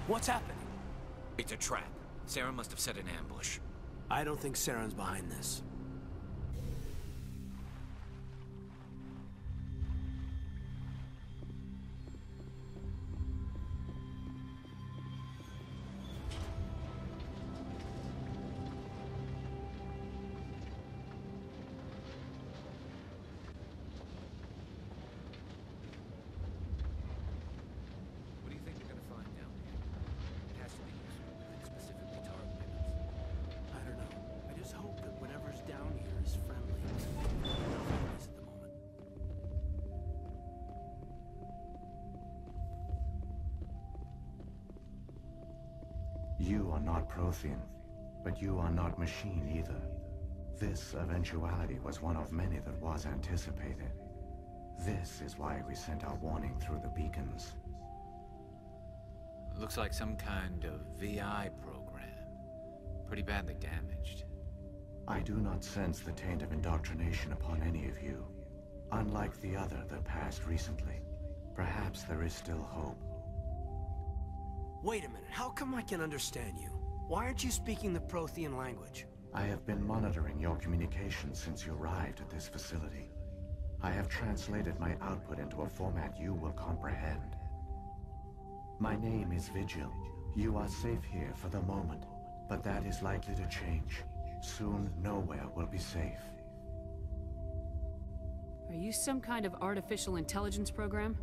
What's happening? It's a trap. Sarah must have set an ambush. I don't think Saren's behind this. What do you think they're gonna find down here? It has to be useful, specifically target weapons. I don't know. I just hope that whatever's down here is friendly. No enemies at the moment. You are not Prothean, but you are not machine either. This eventuality was one of many that was anticipated. This is why we sent our warning through the beacons. Looks like some kind of VI program. Pretty badly damaged. I do not sense the taint of indoctrination upon any of you. Unlike the other that passed recently, perhaps there is still hope. Wait a minute, how come I can understand you? Why aren't you speaking the Prothean language? I have been monitoring your communications since you arrived at this facility. I have translated my output into a format you will comprehend. My name is Vigil. You are safe here for the moment, but that is likely to change. Soon, nowhere will be safe. Are you some kind of artificial intelligence program?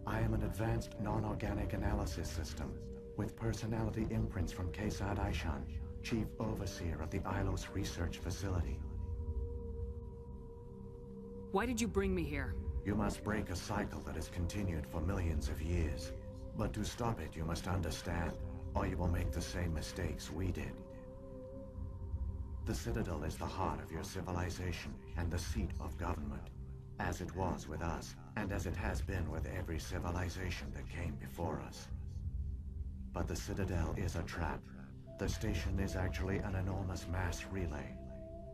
I am an advanced non-organic analysis system with personality imprints from Kesad Aishan, Chief Overseer of the Ilos Research Facility. Why did you bring me here? You must break a cycle that has continued for millions of years. But to stop it, you must understand, or you will make the same mistakes we did. The Citadel is the heart of your civilization and the seat of government, as it was with us, and as it has been with every civilization that came before us. But the Citadel is a trap. The station is actually an enormous mass relay,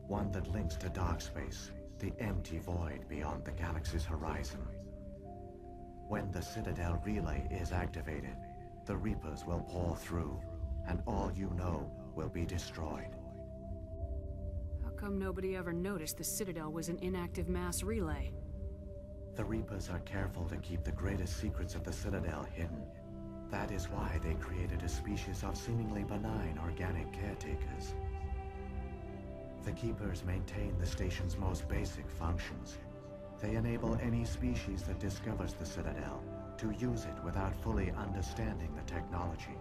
one that links to dark space, the empty void beyond the galaxy's horizon. When the Citadel relay is activated, the Reapers will pour through, and all you know will be destroyed. How come nobody ever noticed the Citadel was an inactive mass relay? The Reapers are careful to keep the greatest secrets of the Citadel hidden. That is why they created a species of seemingly benign organic caretakers. The Keepers maintain the station's most basic functions. They enable any species that discovers the Citadel to use it without fully understanding the technology.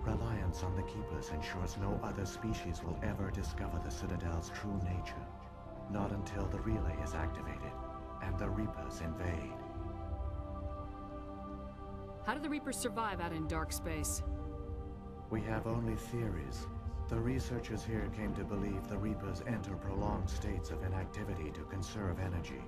Reliance on the Keepers ensures no other species will ever discover the Citadel's true nature. Not until the relay is activated and the Reapers invade. How do the Reapers survive out in dark space? We have only theories. The researchers here came to believe the Reapers enter prolonged states of inactivity to conserve energy.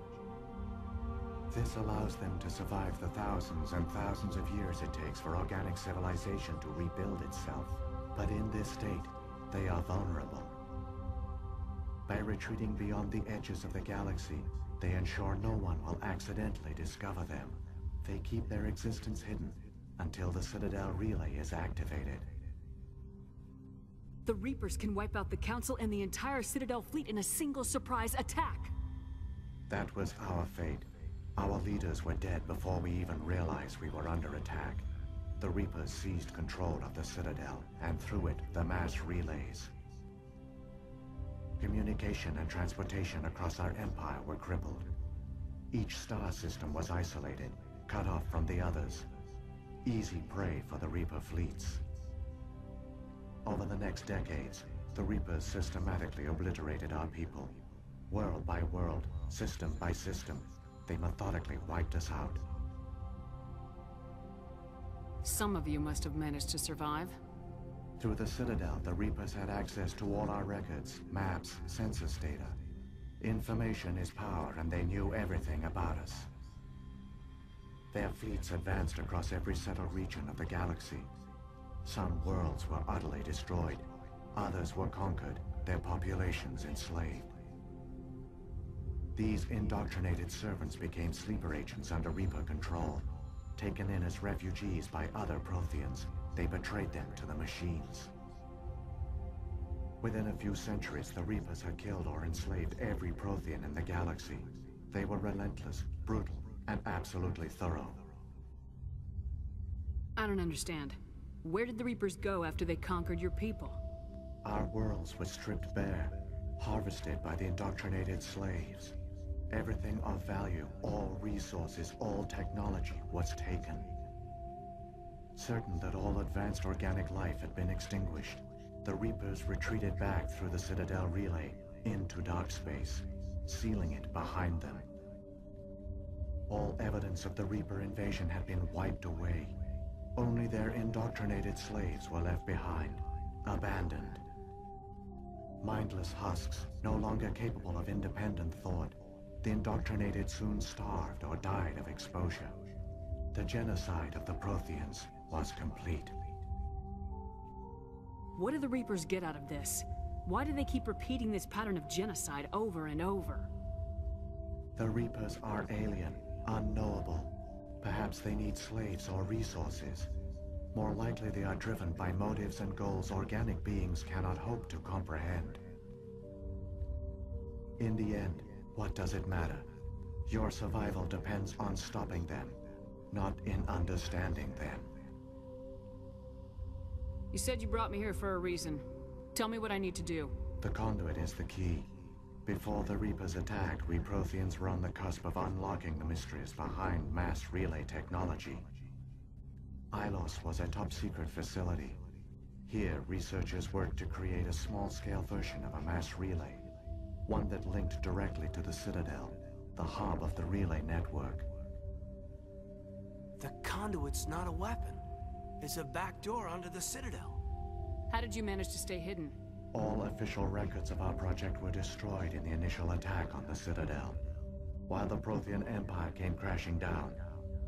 This allows them to survive the thousands and thousands of years it takes for organic civilization to rebuild itself. But in this state, they are vulnerable. By retreating beyond the edges of the galaxy, they ensure no one will accidentally discover them. They keep their existence hidden until the Citadel relay is activated. The Reapers can wipe out the Council and the entire Citadel fleet in a single surprise attack! That was our fate. Our leaders were dead before we even realized we were under attack. The Reapers seized control of the Citadel, and through it, the mass relays. Communication and transportation across our empire were crippled. Each star system was isolated, cut off from the others. Easy prey for the Reaper fleets. Over the next decades, the Reapers systematically obliterated our people. World by world, system by system, they methodically wiped us out. Some of you must have managed to survive. Through the Citadel, the Reapers had access to all our records, maps, census data. Information is power, and they knew everything about us. Their fleets advanced across every settled region of the galaxy. Some worlds were utterly destroyed. Others were conquered, their populations enslaved. These indoctrinated servants became sleeper agents under Reaper control. Taken in as refugees by other Protheans, they betrayed them to the machines. Within a few centuries, the Reapers had killed or enslaved every Prothean in the galaxy. They were relentless, brutal, and absolutely thorough. I don't understand. Where did the Reapers go after they conquered your people? Our worlds were stripped bare, harvested by the indoctrinated slaves. Everything of value, all resources, all technology was taken. Certain that all advanced organic life had been extinguished, the Reapers retreated back through the Citadel relay into dark space, sealing it behind them. All evidence of the Reaper invasion had been wiped away. Only their indoctrinated slaves were left behind, abandoned. Mindless husks, no longer capable of independent thought, the indoctrinated soon starved or died of exposure. The genocide of the Protheans was complete. What do the Reapers get out of this? Why do they keep repeating this pattern of genocide over and over? The Reapers are alien, unknowable. Perhaps they need slaves or resources. More likely they are driven by motives and goals organic beings cannot hope to comprehend. In the end, what does it matter? Your survival depends on stopping them, not in understanding them. You said you brought me here for a reason. Tell me what I need to do. The conduit is the key. Before the Reapers attacked, we Protheans were on the cusp of unlocking the mysteries behind mass relay technology. Ilos was a top-secret facility. Here, researchers worked to create a small-scale version of a mass relay, one that linked directly to the Citadel, the hub of the relay network. The conduit's not a weapon. It's a back door onto the Citadel. How did you manage to stay hidden? All official records of our project were destroyed in the initial attack on the Citadel. While the Prothean Empire came crashing down,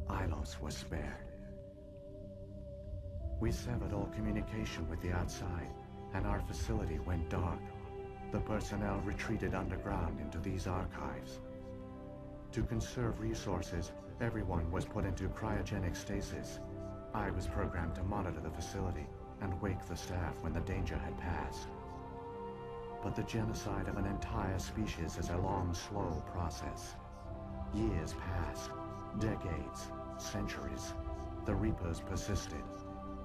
Ilos was spared. We severed all communication with the outside, and our facility went dark. The personnel retreated underground into these archives. To conserve resources, everyone was put into cryogenic stasis. I was programmed to monitor the facility and wake the staff when the danger had passed. But the genocide of an entire species is a long, slow process. Years passed, decades, centuries. The Reapers persisted,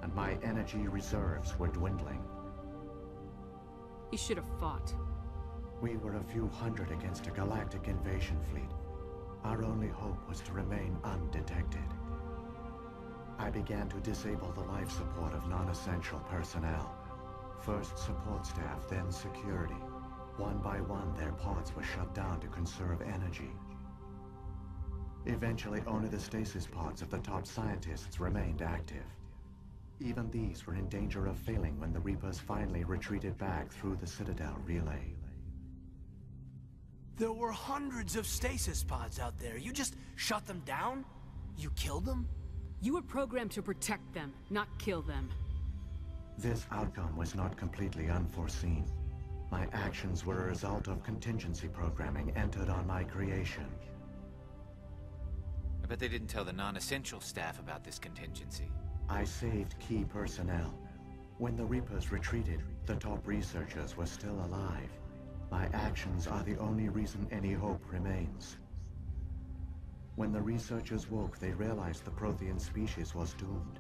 and my energy reserves were dwindling. You should have fought. We were a few hundred against a galactic invasion fleet. Our only hope was to remain undetected. I began to disable the life support of non-essential personnel. First support staff, then security. One by one, their pods were shut down to conserve energy. Eventually, only the stasis pods of the top scientists remained active. Even these were in danger of failing when the Reapers finally retreated back through the Citadel relay. There were hundreds of stasis pods out there. You just shut them down? You killed them? You were programmed to protect them, not kill them. This outcome was not completely unforeseen. My actions were a result of contingency programming entered on my creation. I bet they didn't tell the non-essential staff about this contingency. I saved key personnel. When the Reapers retreated, the top researchers were still alive. My actions are the only reason any hope remains. When the researchers woke, they realized the Prothean species was doomed.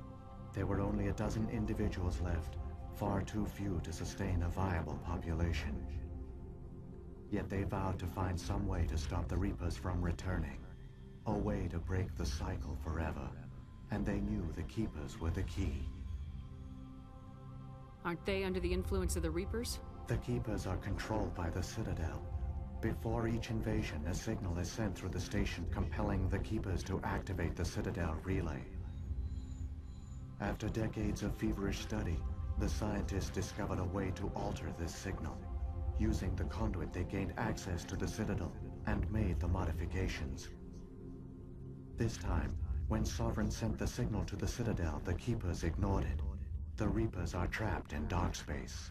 There were only a dozen individuals left, far too few to sustain a viable population. Yet they vowed to find some way to stop the Reapers from returning, a way to break the cycle forever. And they knew the Keepers were the key. Aren't they under the influence of the Reapers? The Keepers are controlled by the Citadel. Before each invasion, a signal is sent through the station compelling the Keepers to activate the Citadel relay. After decades of feverish study, the scientists discovered a way to alter this signal. Using the conduit, they gained access to the Citadel and made the modifications. This time, when Sovereign sent the signal to the Citadel, the Keepers ignored it. The Reapers are trapped in dark space.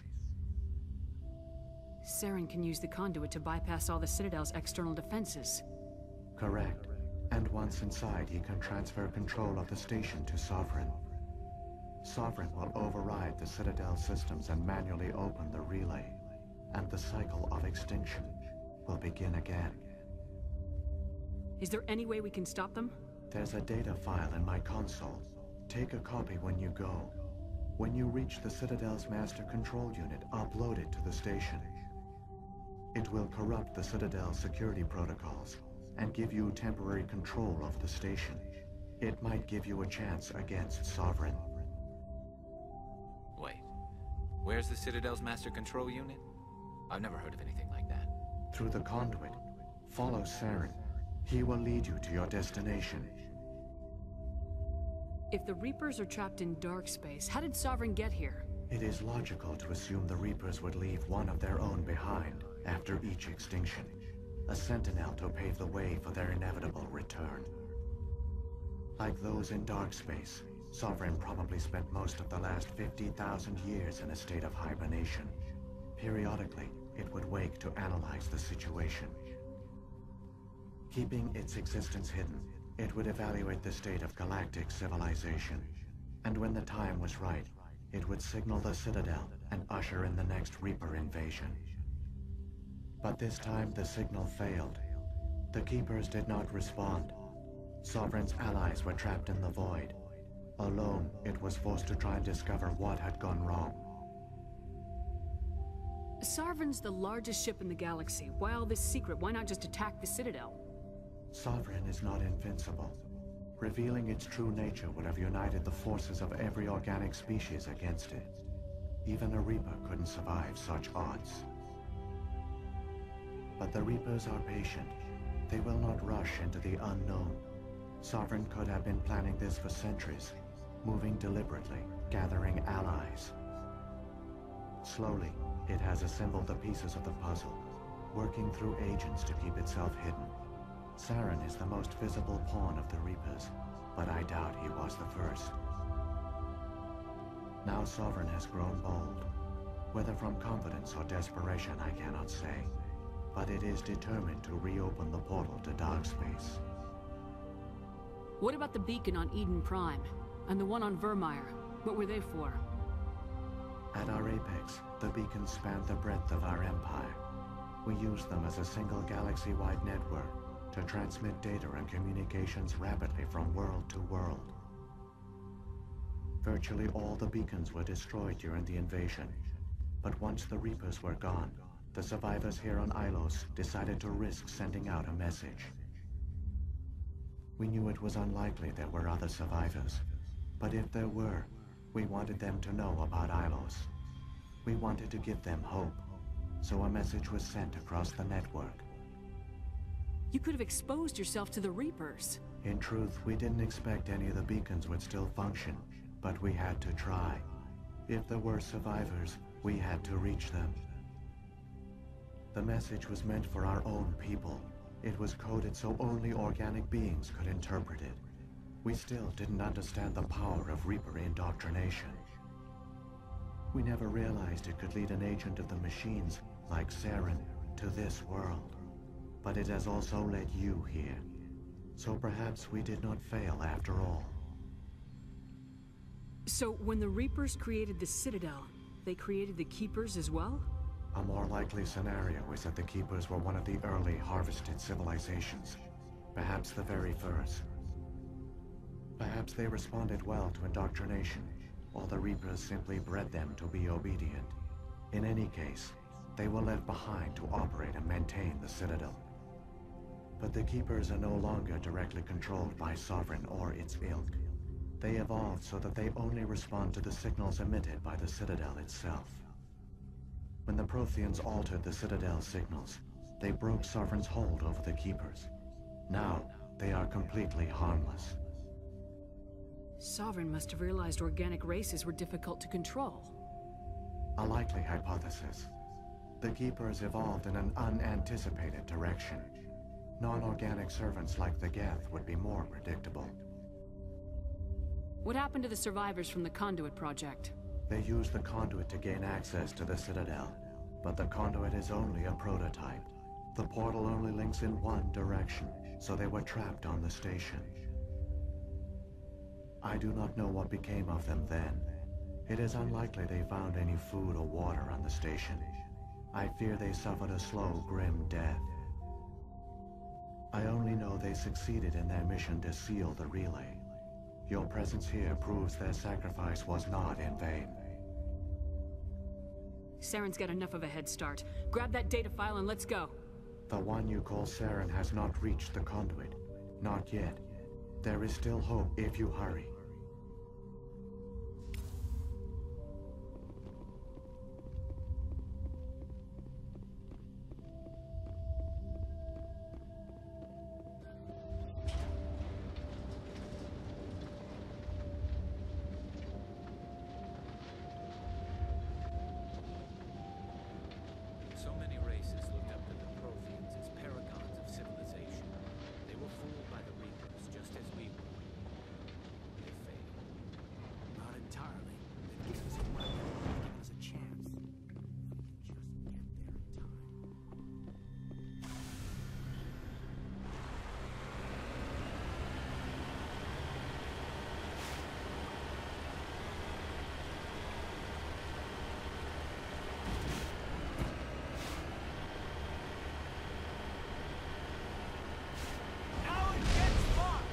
Saren can use the conduit to bypass all the Citadel's external defenses. Correct. And once inside, he can transfer control of the station to Sovereign. Sovereign will override the Citadel systems and manually open the relay, and the cycle of extinction will begin again. Is there any way we can stop them? There's a data file in my console. Take a copy when you go. When you reach the Citadel's master control unit, upload it to the station. It will corrupt the Citadel's security protocols and give you temporary control of the station. It might give you a chance against Sovereign. Wait, where's the Citadel's master control unit? I've never heard of anything like that. Through the conduit, follow Saren. He will lead you to your destination. If the Reapers are trapped in dark space, how did Sovereign get here? It is logical to assume the Reapers would leave one of their own behind after each extinction. A sentinel to pave the way for their inevitable return. Like those in dark space, Sovereign probably spent most of the last 50,000 years in a state of hibernation. Periodically, it would wake to analyze the situation. Keeping its existence hidden, it would evaluate the state of galactic civilization. And when the time was right, it would signal the Citadel and usher in the next Reaper invasion. But this time the signal failed. The Keepers did not respond. Sovereign's allies were trapped in the void. Alone, it was forced to try and discover what had gone wrong. Sovereign's the largest ship in the galaxy. Why all this secret? Why not just attack the Citadel? Sovereign is not invincible. Revealing its true nature would have united the forces of every organic species against it. Even a Reaper couldn't survive such odds. But the Reapers are patient. They will not rush into the unknown. Sovereign could have been planning this for centuries, moving deliberately, gathering allies. Slowly, it has assembled the pieces of the puzzle, working through agents to keep itself hidden. Saren is the most visible pawn of the Reapers, but I doubt he was the first. Now Sovereign has grown bold. Whether from confidence or desperation, I cannot say. But it is determined to reopen the portal to dark space. What about the beacon on Eden Prime? And the one on Vermeer? What were they for? At our apex, the beacons spanned the breadth of our empire. We used them as a single galaxy-wide network to transmit data and communications rapidly from world to world. Virtually all the beacons were destroyed during the invasion, but once the Reapers were gone, the survivors here on Ilos decided to risk sending out a message. We knew it was unlikely there were other survivors, but if there were, we wanted them to know about Ilos. We wanted to give them hope, so a message was sent across the network. You could have exposed yourself to the Reapers. In truth, we didn't expect any of the beacons would still function, but we had to try. If there were survivors, we had to reach them. The message was meant for our own people. It was coded so only organic beings could interpret it. We still didn't understand the power of Reaper indoctrination. We never realized it could lead an agent of the machines, like Saren, to this world. But it has also led you here. So perhaps we did not fail after all. So when the Reapers created the Citadel, they created the Keepers as well? A more likely scenario is that the Keepers were one of the early harvested civilizations. Perhaps the very first. Perhaps they responded well to indoctrination, or the Reapers simply bred them to be obedient. In any case, they were left behind to operate and maintain the Citadel. But the Keepers are no longer directly controlled by Sovereign or its ilk. They evolved so that they only respond to the signals emitted by the Citadel itself. When the Protheans altered the Citadel's signals, they broke Sovereign's hold over the Keepers. Now, they are completely harmless. Sovereign must have realized organic races were difficult to control. A likely hypothesis. The Keepers evolved in an unanticipated direction. Non-organic servants like the Geth would be more predictable. What happened to the survivors from the Conduit project? They used the conduit to gain access to the Citadel, but the conduit is only a prototype. The portal only links in one direction, so they were trapped on the station. I do not know what became of them then. It is unlikely they found any food or water on the station. I fear they suffered a slow, grim death. I only know they succeeded in their mission to seal the relay. Your presence here proves their sacrifice was not in vain. Saren's got enough of a head start. Grab that data file and let's go. The one you call Saren has not reached the conduit. Not yet. There is still hope if you hurry. So many races looked up to the Protheans as paragons of civilization. They were fooled by the Reapers, just as we were. They failed. Not entirely. They've given us a weapon, they've given us a chance. If we can just get there in time. Now it gets fun!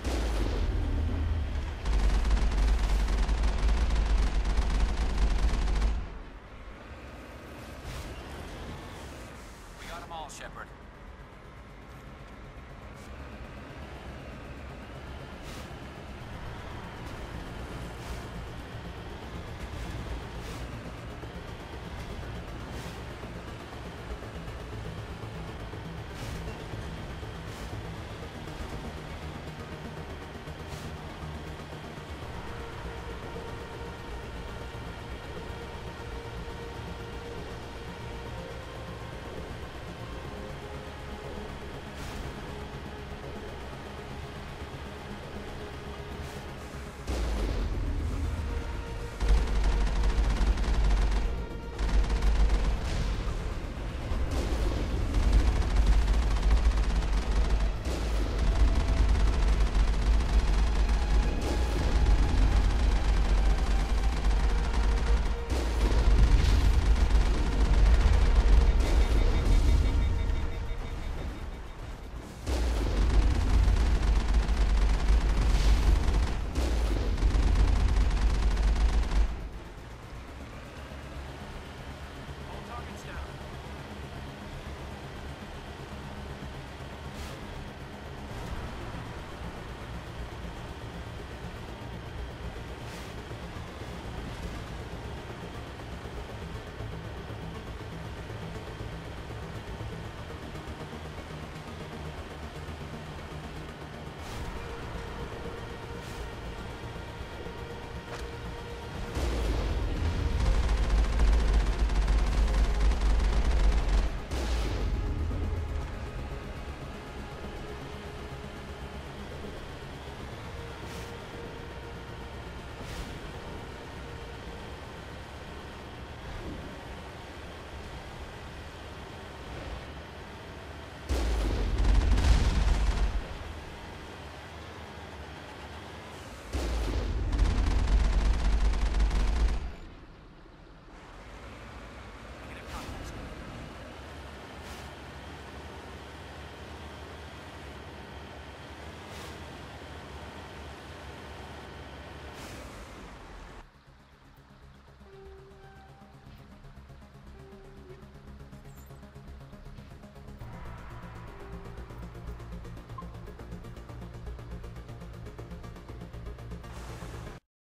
We got them all, Shepard.